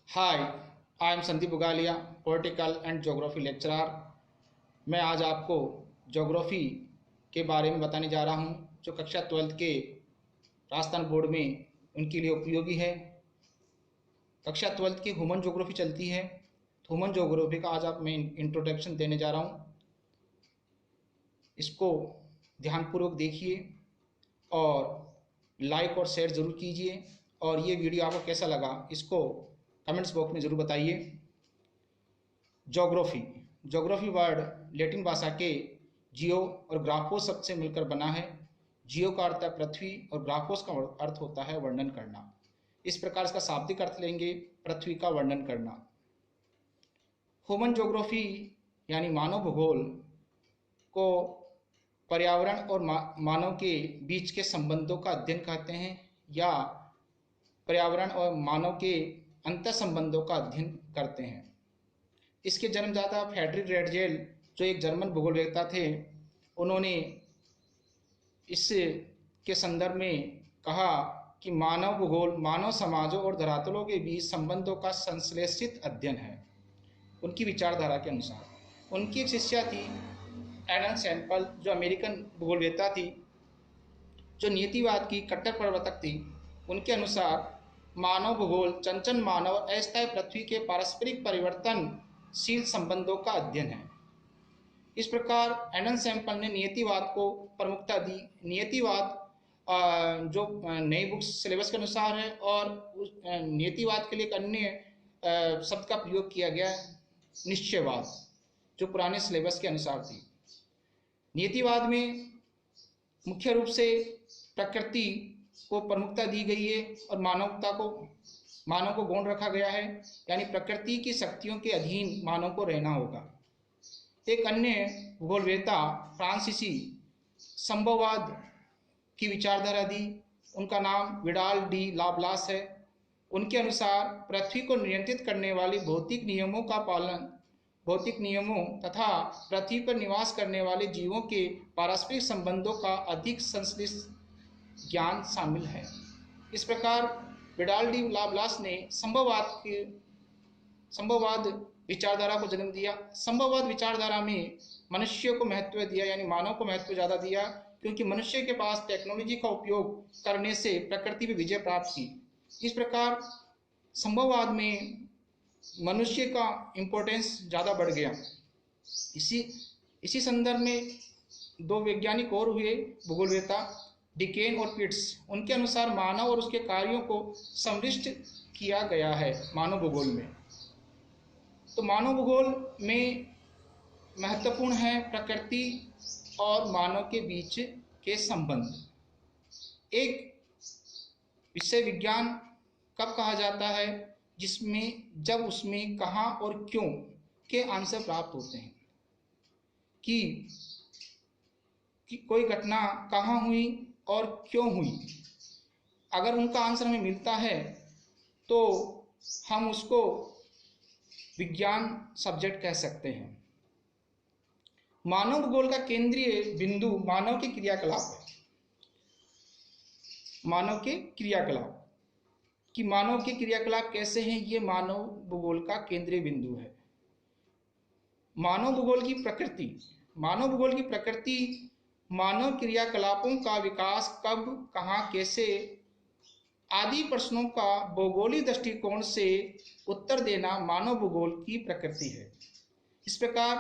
Hi, I am Sandeep Bugalia, political and geography lecturer. मैं आज आपको ज्योग्राफी के बारे में बताने जा रहा हूँ जो कक्षा 12th के राजस्थान बोर्ड में उनके लिए उपयोगी है। कक्षा 12th की ह्यूमन ज्योग्राफी चलती है, तो ह्यूमन ज्योग्राफी का आज आप मैं इंट्रोडक्शन देने जा रहा हूँ। इसको ध्यानपूर्वक देखिए और लाइक और शेयर ज़रूर कीजिए। और ये वीडियो आपको कैसा लगा इसको कमेंट्स बॉक्स में ज़रूर बताइए। ज्योग्राफी ज्योग्राफी वर्ड लैटिन भाषा के जियो और ग्राफोस शब्द से मिलकर बना है। जियो का अर्थ है पृथ्वी और ग्राफोस का अर्थ होता है वर्णन करना। इस प्रकार इसका शाब्दिक अर्थ लेंगे पृथ्वी का वर्णन करना। ह्यूमन ज्योग्राफी यानी मानव भूगोल को पर्यावरण और मानव के बीच के संबंधों का अध्ययन कहते हैं, या पर्यावरण और मानव के अंतर संबंधों का अध्ययन करते हैं। इसके जन्मदाता फ्रेडरिक रेटजेल जो एक जर्मन भूगोलवेत्ता थे, उन्होंने इस के संदर्भ में कहा कि मानव भूगोल मानव समाजों और धरातलों के बीच संबंधों का संश्लेषित अध्ययन है। उनकी विचारधारा के अनुसार उनकी एक शिष्या थी एलन सैम्पल, जो अमेरिकन भूगोलवेत्ता थी, जो नियतिवाद की कट्टर प्रवर्तक थी। उनके अनुसार मानव भूगोल चंचल मानव और अस्थायी पृथ्वी के पारस्परिक परिवर्तनशील संबंधों का अध्ययन है। इस प्रकार एलन सैम्पल ने नियतिवाद को प्रमुखता दी। नियतिवाद जो नई बुक सिलेबस के अनुसार है, और उस नियतिवाद के लिए एक अन्य शब्द का प्रयोग किया गया है, निश्चयवाद, जो पुराने सिलेबस के अनुसार थी। नियतिवाद में मुख्य रूप से प्रकृति को प्रमुखता दी गई है और मानव को गौण रखा गया है, यानी प्रकृति की शक्तियों के अधीन मानव को रहना होगा। एक अन्य भूगोलवेत्ता फ्रांसीसी संभववाद की विचारधारा दी। उनका नाम विडाल डी लाप्लास है। उनके अनुसार पृथ्वी को नियंत्रित करने वाले भौतिक नियमों तथा पृथ्वी पर निवास करने वाले जीवों के पारस्परिक संबंधों का अधिक संश्लिष्ट ज्ञान शामिल है। इस प्रकार विडाल डी लाप्लास ने संभववाद विचारधारा को जन्म दिया। संभववाद विचारधारा में मनुष्य को महत्व दिया, यानी मानव को महत्व ज़्यादा दिया, क्योंकि मनुष्य के पास टेक्नोलॉजी का उपयोग करने से प्रकृति पर विजय प्राप्त की। इस प्रकार संभववाद में मनुष्य का इम्पोर्टेंस ज़्यादा बढ़ गया। इसी संदर्भ में दो वैज्ञानिक और हुए भूगोलवेत्ता, डिकेन और पिट्स। उनके अनुसार मानव और उसके कार्यों को समृष्ट किया गया है मानव भूगोल में। तो मानव भूगोल में महत्वपूर्ण है प्रकृति और मानव के बीच के संबंध। एक विषय विज्ञान कब कहा जाता है? जब उसमें कहाँ और क्यों के आंसर प्राप्त होते हैं, कि कोई घटना कहाँ हुई और क्यों हुई। अगर उनका आंसर हमें मिलता है तो हम उसको विज्ञान सब्जेक्ट कह सकते हैं। मानव भूगोल का केंद्रीय बिंदु मानव के क्रियाकलाप है। मानव के क्रियाकलाप कि मानव के क्रियाकलाप कैसे हैं, ये मानव भूगोल का केंद्रीय बिंदु है। मानव भूगोल की प्रकृति मानव क्रियाकलापों का विकास कब, कहाँ, कैसे आदि प्रश्नों का भौगोलिक दृष्टिकोण से उत्तर देना मानव भूगोल की प्रकृति है। इस प्रकार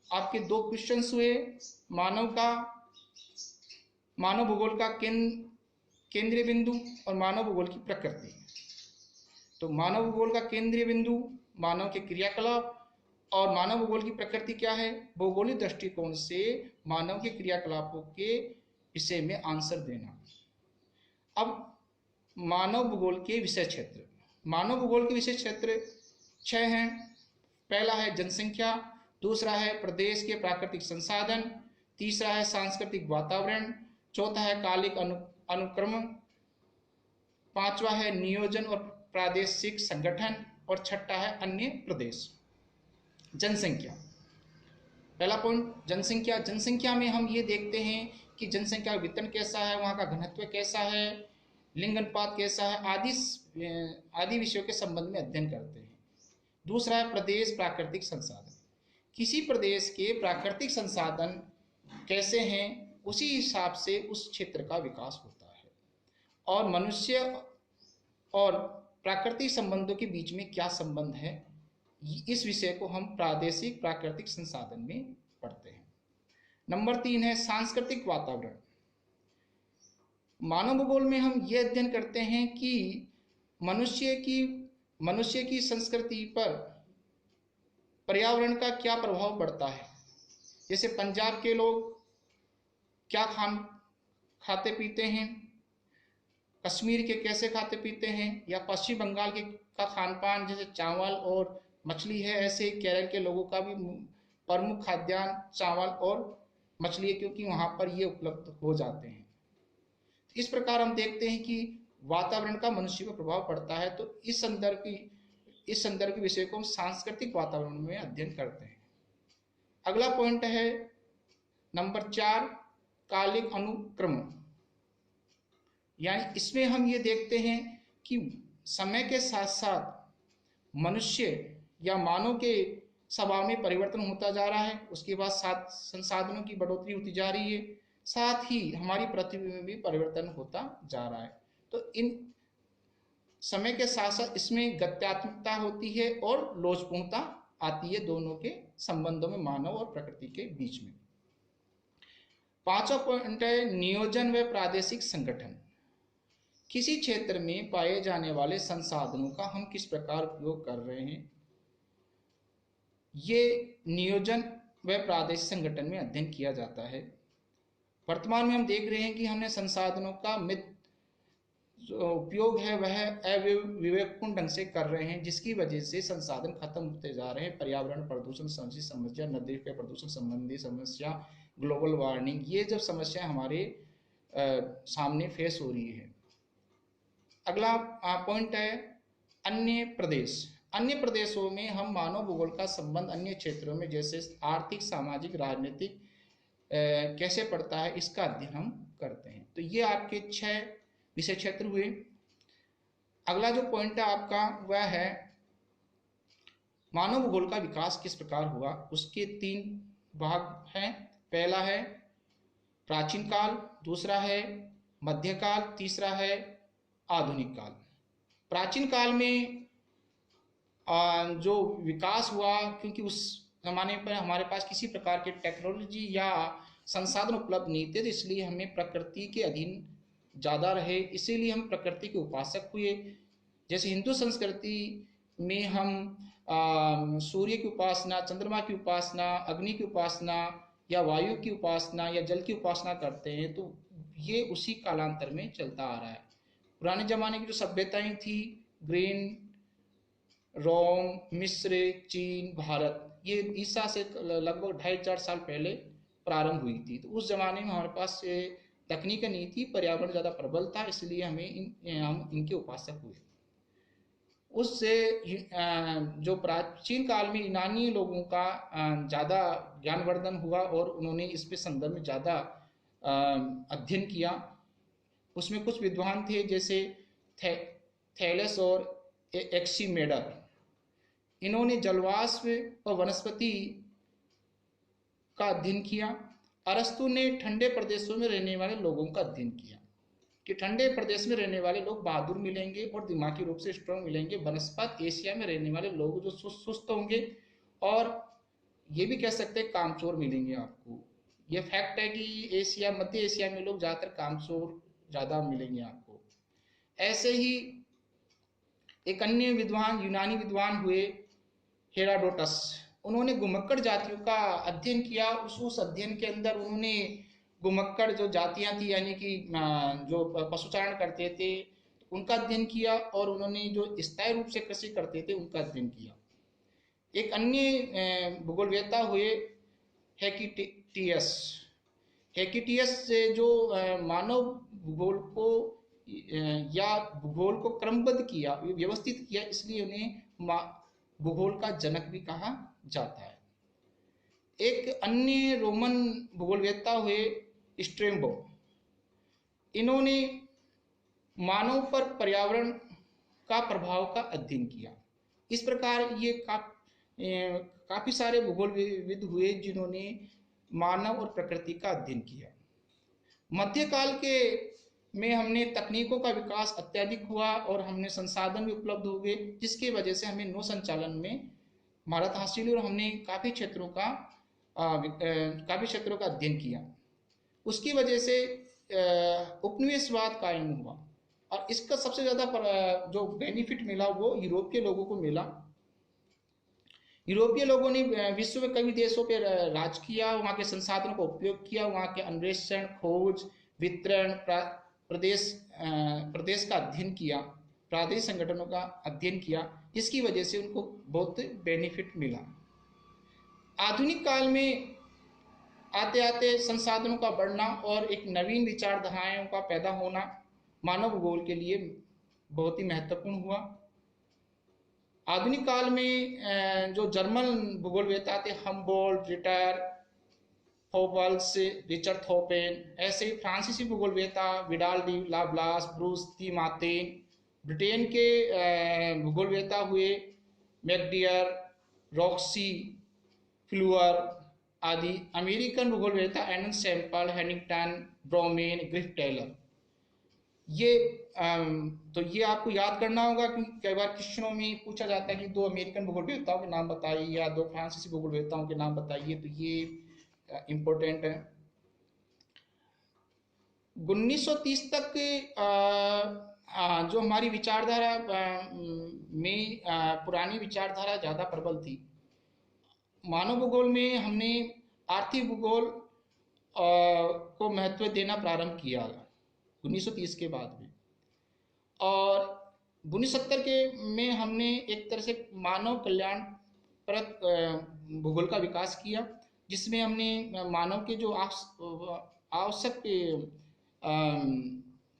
आपके दो क्वेश्चंस हुए, मानव भूगोल का केंद्रीय बिंदु और मानव भूगोल की प्रकृति। तो मानव भूगोल का केंद्रीय बिंदु मानव के क्रियाकलाप, और मानव भूगोल की प्रकृति क्या है? भौगोलिक दृष्टिकोण से मानव के क्रियाकलापों के विषय में आंसर देना। अब मानव भूगोल के विषय क्षेत्र। मानव भूगोल के विषय क्षेत्र 6 हैं। पहला है जनसंख्या, दूसरा है प्रदेश के प्राकृतिक संसाधन, तीसरा है सांस्कृतिक वातावरण, चौथा है कालिक अनुक्रम, पांचवा है नियोजन और प्रादेशिक संगठन, और छठा है अन्य प्रदेश। जनसंख्या, पहला पॉइंट जनसंख्या। जनसंख्या में हम ये देखते हैं कि जनसंख्या वितरण कैसा है, वहाँ का घनत्व कैसा है, लिंग अनुपात कैसा है, आदि विषयों के संबंध में अध्ययन करते हैं। दूसरा है प्रदेश प्राकृतिक संसाधन। किसी प्रदेश के प्राकृतिक संसाधन कैसे हैं, उसी हिसाब से उस क्षेत्र का विकास होता है। और मनुष्य और प्राकृतिक संबंधों के बीच में क्या संबंध है, इस विषय को हम प्रादेशिक प्राकृतिक संसाधन में पढ़ते हैं। नंबर 3 है सांस्कृतिक वातावरण। मानव भूगोल में हम यह अध्ययन करते हैं कि मनुष्य की संस्कृति पर पर्यावरण का क्या प्रभाव पड़ता है। जैसे पंजाब के लोग क्या खाते पीते हैं, कश्मीर के कैसे खाते पीते हैं, या पश्चिम बंगाल के का खान पान जैसे चावल और मछली है, ऐसे केरल के लोगों का भी प्रमुख खाद्यान्न चावल और मछली है, क्योंकि वहाँ पर ये उपलब्ध हो जाते हैं। इस प्रकार हम देखते हैं कि वातावरण का मनुष्य पर प्रभाव पड़ता है। तो इस संदर्भ के विषय को हम सांस्कृतिक वातावरण में अध्ययन करते हैं। अगला पॉइंट है नंबर 4 कालिक अनुक्रम। यानी इसमें हम ये देखते हैं कि समय के साथ साथ मनुष्य या मानव के स्वभाव में परिवर्तन होता जा रहा है, उसके बाद साथ संसाधनों की बढ़ोतरी होती जा रही है, साथ ही हमारी पृथ्वी में भी परिवर्तन होता जा रहा है। तो इन समय के साथ साथ इसमें गत्यात्मकता होती है और लोचपूर्णता आती है दोनों के संबंधों में, मानव और प्रकृति के बीच में। 5वां पॉइंट है नियोजन व प्रादेशिक संगठन। किसी क्षेत्र में पाए जाने वाले संसाधनों का हम किस प्रकार उपयोग कर रहे हैं, ये नियोजन व प्रादेशिक संगठन में अध्ययन किया जाता है। वर्तमान में हम देख रहे हैं कि हमने संसाधनों का मित उपयोग है वह अविवेकपूर्ण ढंग से कर रहे हैं, जिसकी वजह से संसाधन खत्म होते जा रहे हैं। पर्यावरण प्रदूषण संबंधी समस्या, नदी के प्रदूषण संबंधी समस्या, ग्लोबल वार्मिंग, ये जब समस्या हमारे सामने फेस हो रही है। अगला पॉइंट है अन्य प्रदेश। अन्य प्रदेशों में हम मानव भूगोल का संबंध अन्य क्षेत्रों में जैसे आर्थिक, सामाजिक, राजनीतिक कैसे पड़ता है, इसका अध्ययन हम करते हैं। तो ये आपके 6 विषय क्षेत्र हुए। अगला जो पॉइंट है आपका वह है मानव भूगोल का विकास किस प्रकार हुआ। उसके 3 भाग हैं। पहला है प्राचीन काल, दूसरा है मध्यकाल, तीसरा है आधुनिक काल। प्राचीन काल में जो विकास हुआ, क्योंकि उस जमाने पर हमारे पास किसी प्रकार के टेक्नोलॉजी या संसाधन उपलब्ध नहीं थे, तो इसलिए हमें प्रकृति के अधीन ज़्यादा रहे, इसीलिए हम प्रकृति के उपासक हुए। जैसे हिंदू संस्कृति में हम सूर्य की उपासना, चंद्रमा की उपासना, अग्नि की उपासना या वायु की उपासना या जल की उपासना करते हैं, तो ये उसी कालांतर में चलता आ रहा है। पुराने जमाने की जो सभ्यताएं थी, ग्रीन, रोम, मिस्र, चीन, भारत, ये ईसा से लगभग 2500 साल पहले प्रारंभ हुई थी। तो उस जमाने में हमारे पास तकनीक नहीं थी, पर्यावरण ज़्यादा प्रबल था, इसलिए हम इनके उपासक हुए। उससे जो प्राचीन काल में यूनानी लोगों का ज़्यादा ज्ञानवर्धन हुआ और उन्होंने इस पे संदर्भ में ज़्यादा अध्ययन किया। उसमें कुछ विद्वान थे जैसे थैलेस और एक्सीमेडर। इन्होंने जलवाष्प और वनस्पति का अध्ययन किया। अरस्तु ने ठंडे प्रदेशों में रहने वाले लोगों का अध्ययन किया कि ठंडे प्रदेश में रहने वाले लोग बहादुर मिलेंगे और दिमागी रूप से स्ट्रांग मिलेंगे, बनस्पत एशिया में रहने वाले लोग जो सुस्त होंगे और ये भी कह सकते हैं कामचोर मिलेंगे आपको। ये फैक्ट है कि एशिया, मध्य एशिया में लोग ज़्यादातर कामचोर ज़्यादा मिलेंगे आपको। ऐसे ही एक अन्य विद्वान, यूनानी विद्वान हुए हेरोडोटस। उन्होंने घुमक्कड़ जातियों का अध्ययन किया। उस अध्ययन के अंदर उन्होंने घुमक्कड़ जो जातियां थी, यानी कि जो पशुचारण करते थे, उनका अध्ययन किया, और उन्होंने जो स्थायी रूप से कृषि करते थे उनका अध्ययन किया। एक अन्य भूगोलवेत्ता हुए हेकिटियस। हेकिटियस से जो मानव भूगोल को या भूगोल को क्रमबद्ध किया, व्यवस्थित किया, इसलिए उन्हें भूगोल का जनक भी कहा जाता है। एक अन्य रोमन भूगोलवेत्ता हुए स्ट्रेबो। इन्होंने मानव पर पर्यावरण का प्रभाव का अध्ययन किया। इस प्रकार ये काफी सारे भूगोलविद हुए जिन्होंने मानव और प्रकृति का अध्ययन किया। मध्यकाल के में हमने तकनीकों का विकास अत्यधिक हुआ और हमने संसाधन भी उपलब्ध हो गए, जिसकी वजह से हमें नौ संचालन में महारत हासिल हुई और हमने काफी क्षेत्रों का अध्ययन किया। उसकी वजह से उपनिवेशवाद कायम हुआ और इसका सबसे ज्यादा जो बेनिफिट मिला वो यूरोपीय लोगों को मिला। यूरोपीय लोगों ने विश्व में कई देशों पर राज किया, वहां के संसाधनों का उपयोग किया, वहां के अन्वेषण, खोज, वितरण, प्रदेश का अध्ययन किया, प्रादेशिक संगठनों का अध्ययन किया, जिसकी वजह से उनको बहुत बेनिफिट मिला। आधुनिक काल में आते आते संसाधनों का बढ़ना और एक नवीन विचारधाराओं का पैदा होना मानव भूगोल के लिए बहुत ही महत्वपूर्ण हुआ। आधुनिक काल में जो जर्मन भूगोलवेत्ता थे, हम्बोल्ट, रिटर, फोबल्स, रिचर्ड थोपेन, ऐसे ही फ्रांसीसी भूगोलवेत्ता Vidal de la Blache, Bruce de Martin, Britain के भूगोलवेत्ता हुए मैकडियर, रॉक्सी, फ्लूअर आदि, अमेरिकन भूगोलवेत्ता एलन सैम्पल, हैनिंगटन, ब्रोमेन, ग्रिफ टेलर। ये तो ये आपको याद करना होगा कि कई बार क्वेश्चनों में पूछा जाता है कि दो अमेरिकन भूगोलवेत्ताओं के नाम बताइए या दो फ्रांसीसी भूगोलवेत्ताओं के नाम बताइए, तो ये इम्पोर्टेंट है। 1930 तक जो हमारी विचारधारा में पुरानी विचारधारा ज़्यादा प्रबल थी। मानव भूगोल में हमने आर्थिक भूगोल को महत्व देना प्रारंभ किया 1930 के बाद में, और 1970 के में हमने एक तरह से मानव कल्याण परक भूगोल का विकास किया, जिसमें हमने मानव के जो आवश्यक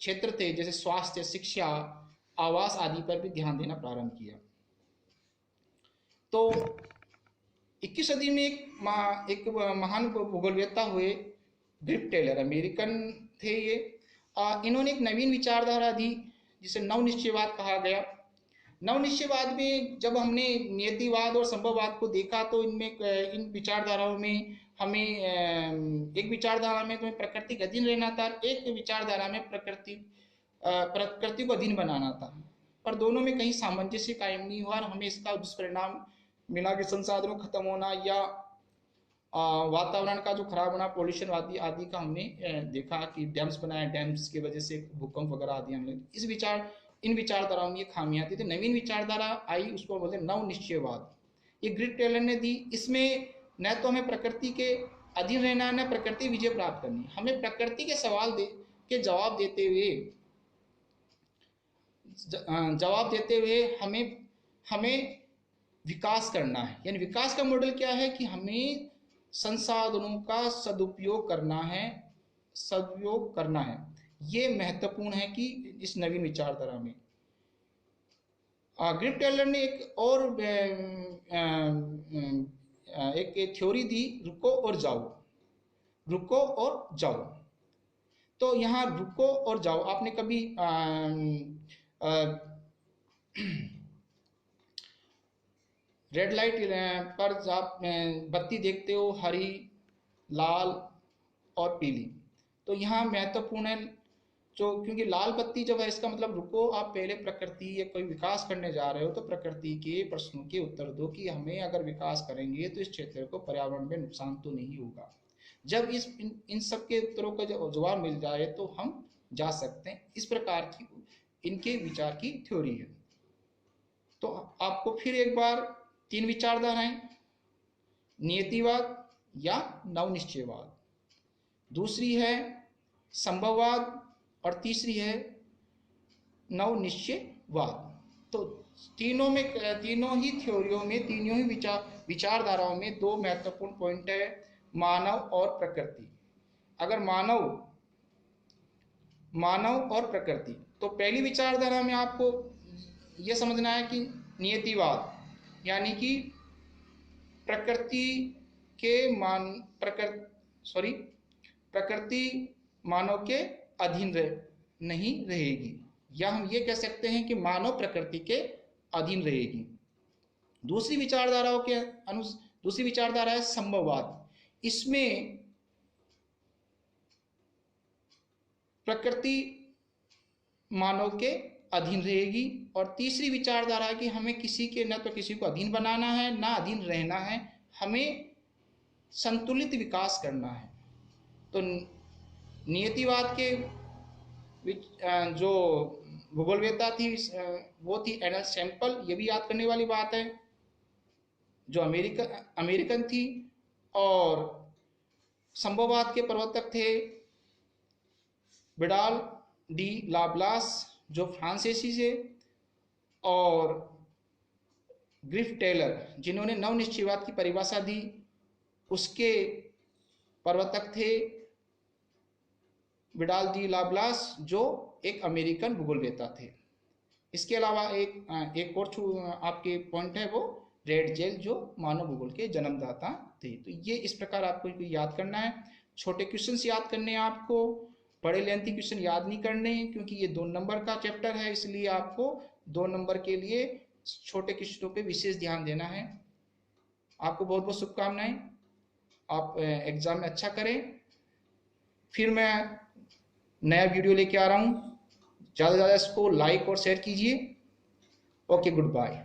क्षेत्र थे जैसे स्वास्थ्य, शिक्षा, आवास आदि पर भी ध्यान देना प्रारंभ किया। तो 21 सदी में एक महान भूगोलवेत्ता हुए ग्रिफ टेलर, अमेरिकन थे ये। इन्होंने एक नवीन विचारधारा दी जिसे नवनिश्चयवाद कहा गया। नवनिश्चयवाद में जब हमने नियतिवाद और संभववाद को देखा तो इन विचारधाराओं में हमें एक विचारधारा में तुम्हें प्रकृति का अधीन रहना था, एक विचारधारा में प्रकृति को अधीन बनाना था, पर दोनों में कहीं सामंजस्य कायम नहीं हुआ और हमें इसका दुष्परिणाम मिला कि संसाधनों खत्म होना या वातावरण का जो खराब होना, पॉल्यूशन आदि का हमने देखा कि डैम्स बनाए, डैम्स की वजह से भूकंप वगैरह आदि हमने इन विचारधाराओं में ये खामियां थी। तो नवीन विचारधारा आई, उसको बोलते हैं नवनिश्चयवाद। ये ग्रिफ टेलर ने दी। इसमें न तो हमें प्रकृति के अधीन रहना है, न प्रकृति विजय प्राप्त करनी, हमें प्रकृति के सवाल के जवाब देते हुए हमें विकास करना है। यानी विकास का मॉडल क्या है कि हमें संसाधनों का सदुपयोग करना है। ये महत्वपूर्ण है कि इस नवीन विचारधारा में ग्रिफ टेलर ने एक और एक थ्योरी दी, रुको और जाओ। तो यहाँ रुको और जाओ, आपने कभी रेड लाइट पर आप बत्ती देखते हो, हरी, लाल और पीली, तो यहाँ महत्वपूर्ण है क्योंकि लाल बत्ती जब है इसका मतलब रुको, आप पहले प्रकृति या कोई विकास करने जा रहे हो तो प्रकृति के प्रश्नों के उत्तर दो कि हमें अगर विकास करेंगे तो इस क्षेत्र को पर्यावरण में नुकसान तो नहीं होगा। जब इन सब के उत्तरों का जवाब मिल जाए तो हम जा सकते हैं। इस प्रकार की इनके विचार की थ्योरी है। तो आपको फिर एक बार 3 विचारधाराएं, नियतिवाद या नवनिश्चयवाद, दूसरी है संभववाद और तीसरी है नवनिश्चयवाद। तो तीनों ही थ्योरियों में, तीनों ही विचारधाराओं में 2 महत्वपूर्ण पॉइंट है, मानव और प्रकृति। अगर मानव और प्रकृति, तो पहली विचारधारा में आपको यह समझना है कि नियतिवाद यानी कि प्रकृति मानव के अधीन नहीं रहेगी, या हम ये कह सकते हैं कि मानव प्रकृति के अधीन रहेगी। दूसरी विचारधारा है संभववाद। इसमें प्रकृति मानव के अधीन रहेगी। और तीसरी विचारधारा है कि हमें किसी के न तो किसी को अधीन बनाना है ना अधीन रहना है, हमें संतुलित विकास करना है। तो नियतिवाद के जो भूगोलवेत्ता थी वो थी एनल सैंपल, ये भी याद करने वाली बात है, जो अमेरिकन थी। और संभववाद के प्रवर्तक थे विडाल डी लाप्लास, जो फ्रांसीसी थे, और ग्रिफ टेलर, जिन्होंने नवनिश्चयवाद की परिभाषा दी, उसके प्रवर्तक थे विडाल डी लाप्लास, जो एक अमेरिकन भूगोलवेत्ता थे। इसके अलावा एक और आपके पॉइंट है, वो रेड जेल, जो मानव भूगोल के जन्मदाता थे। तो ये इस प्रकार आपको याद करना है। छोटे क्वेश्चंस याद करने हैं आपको, बड़े लेंथी क्वेश्चन याद नहीं करने, क्योंकि ये 2 नंबर का चैप्टर है, इसलिए आपको 2 नंबर के लिए छोटे क्वेश्चनों पे विशेष ध्यान देना है। आपको बहुत बहुत शुभकामनाएं, आप एग्जाम में अच्छा करें। फिर मैं नया वीडियो लेके आ रहा हूँ, ज़्यादा से ज़्यादा इसको लाइक और शेयर कीजिए। Okay, good bye.